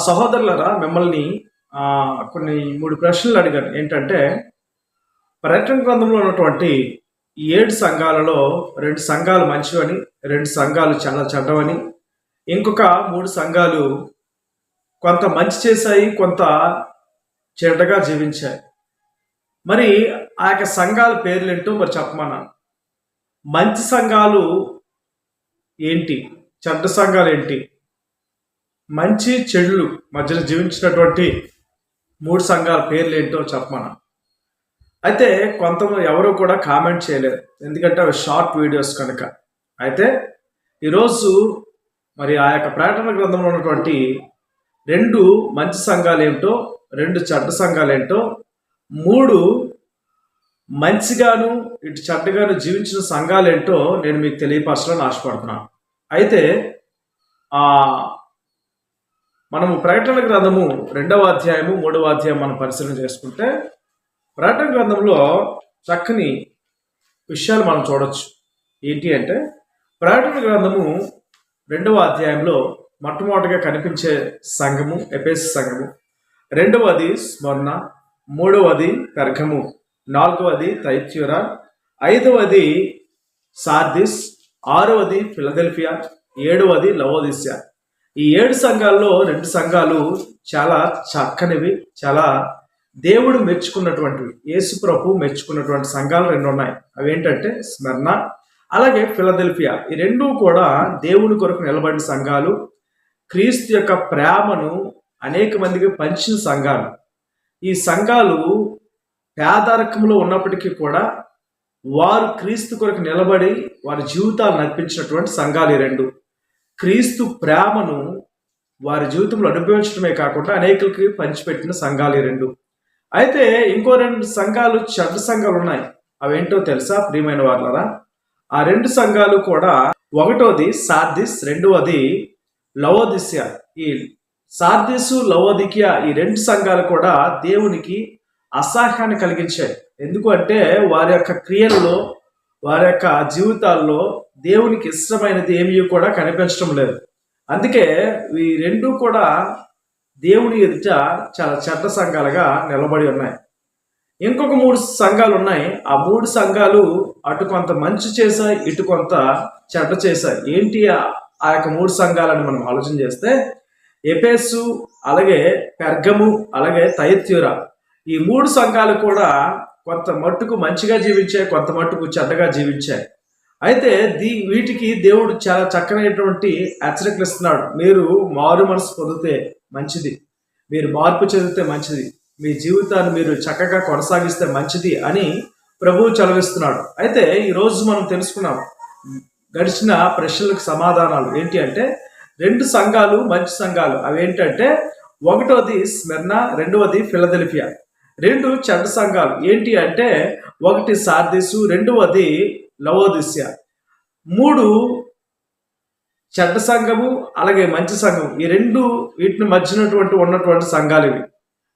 సహోదరులారా, మిమ్మల్ని కొన్ని 3 ప్రశ్నలు అడిగాను. ఏంటంటే, ప్రకటన గ్రంథంలో ఉన్నటువంటి ఈ 7 సంఘాలలో 2 సంఘాలు మంచివని, 2 సంఘాలు చాలా చెడ్డవని, ఇంకొక 3 సంఘాలు కొంత మంచి చేశాయి, కొంత చెడ్డగా జీవించాయి. మరి ఆ యొక్క సంఘాల పేర్లేంటో మరి చెప్పమన్నాను. మంచి సంఘాలు ఏంటి? చెడ్డ సంఘాలు ఏంటి? మంచి చెడులు మధ్యలో జీవించినటువంటి 3 సంఘాల పేర్లు ఏంటో చెప్పమన్నా. అయితే కొంతమంది ఎవరు కూడా కామెంట్ చేయలేదు, ఎందుకంటే అవి షార్ట్ వీడియోస్ కనుక. అయితే ఈరోజు మరి ఆ యొక్క ప్రకటన గ్రంథంలో ఉన్నటువంటి 2 మంచి సంఘాలు ఏంటో, 2 చెడ్డ సంఘాలు ఏంటో, 3 మంచిగాను ఇటు చెడ్డగాను జీవించిన సంఘాలు ఏంటో నేను మీకు తెలియపరచాలని ఆశపడుతున్నాను. అయితే మనము ప్రకటన గ్రంథము 2వ అధ్యాయము 3వ అధ్యాయం మనం పరిశీలన చేసుకుంటే, ప్రకటన గ్రంథంలో చక్కని విషయాలు మనం చూడొచ్చు. ఏంటి అంటే, ప్రకటన గ్రంథము 2వ అధ్యాయంలో మొట్టమొదటిగా కనిపించే సంఘము ఎఫెసు సంఘము, 2వది స్మరణ, 3వది పెర్గము, 4వది థయతైరా, 5వది సార్దిస్, 6వది ఫిలదెల్ఫియా, 7వది లవోదిసియా. ఈ 7 సంఘాల్లో 2 సంఘాలు చాలా చక్కనివి, చాలా దేవుడు మెచ్చుకున్నటువంటివి, యేసు ప్రభు మెచ్చుకున్నటువంటి సంఘాలు 2 ఉన్నాయి. అవి ఏంటంటే స్మరణ, అలాగే ఫిలదెల్ఫియా. ఈ 2 కూడా దేవుని కొరకు నిలబడిన సంఘాలు, క్రీస్తు యొక్క ప్రేమను అనేక మందికి పంచిన సంఘాలు. ఈ సంఘాలు పేదరికంలో ఉన్నప్పటికీ కూడా వారు క్రీస్తు కొరకు నిలబడి వారి జీవితాలు నడిపించినటువంటి సంఘాలు ఈ 2. క్రీస్తు ప్రేమను వారి జీవితంలో అనుభవించడమే కాకుండా అనేకులకి పంచిపెట్టిన సంఘాలు ఈ 2. అయితే ఇంకో 2 సంఘాలు చెడ్డ సంఘాలు ఉన్నాయి. అవేంటో తెలుసా ప్రియమైన వాళ్ళరా? ఆ 2 సంఘాలు కూడా, 1వది సార్దిస్, 2వది లవోదిసియా. ఈ సార్దిసు, లవోదికియా ఈ 2 సంఘాలు కూడా దేవునికి అసహ్యాన్ని కలిగించాయి. ఎందుకు అంటే వారి యొక్క క్రియల్లో, వారి యొక్క జీవితాల్లో దేవునికి ఇష్టమైనది ఏమీ కూడా కనిపించడం లేదు. అందుకే ఈ 2 కూడా దేవుని ఎదుట చాలా చెడ్డ సంఘాలుగా నిలబడి ఉన్నాయి. ఇంకొక 3 సంఘాలు ఉన్నాయి. ఆ 3 సంఘాలు అటు కొంత మంచి చేశాయి, ఇటు కొంత చెడ్డ చేశాయి. ఏంటి ఆ యొక్క 3 సంఘాలని మనం ఆలోచన చేస్తే, ఎఫెసు, అలాగే పెర్గము, అలాగే థయతైరా. ఈ 3 సంఘాలు కూడా కొంత మట్టుకు మంచిగా జీవించాయి, కొంత మట్టుకు చెడ్డగా జీవించాయి. అయితే వీటికి దేవుడు చాలా చక్కనైనటువంటి హెచ్చరికలు ఇస్తున్నాడు. మీరు మారు మనసు పొందితే మంచిది, మీరు మార్పు చెందితే మంచిది, మీ జీవితాన్ని మీరు చక్కగా కొనసాగిస్తే మంచిది అని ప్రభువు చదివిస్తున్నాడు. అయితే ఈరోజు మనం తెలుసుకున్నాం గడిచిన ప్రశ్నలకు సమాధానాలు. ఏంటి అంటే, 2 సంఘాలు మంచి సంఘాలు. అవి ఏంటంటే, 1వది స్మరణ, 2వది ఫిలదెల్ఫియా. 2 చెడ్డ సంఘాలు ఏంటి అంటే, 1 సార్దిసు, 2వది లవోదిసియా. 3 చెడ్డ సంఘము, అలాగే మంచి సంఘం. ఈ 2 వీటిని మధ్యనటువంటి ఉన్నటువంటి సంఘాలు ఇవి.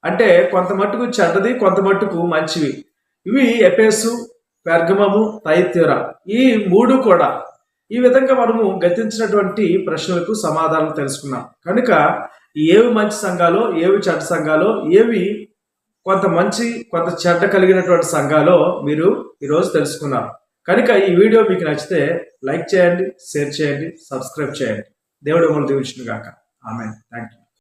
అంటే కొంత మట్టుకు చెడ్డది, కొంత మట్టుకు మంచివి. ఇవి ఎఫెసు, పెర్గమము, థయతైరా. ఈ 3 కూడా ఈ విధంగా మనము గతించినటువంటి ప్రశ్నలకు సమాధానం తెలుసుకున్నాం. కనుక ఏవి మంచి సంఘాలో, ఏవి చెడ్డ సంఘాలో, ఏవి కొంత మంచి కొంత చెడ్డ కలిగినటువంటి సంఘాలో మీరు ఈరోజు తెలుసుకున్నారు. కనుక ఈ వీడియో మీకు నచ్చితే లైక్ చేయండి, షేర్ చేయండి, సబ్స్క్రైబ్ చేయండి. దేవుడు మిమ్మల్ని దీవించును గాక. ఆమేన్. థాంక్యూ.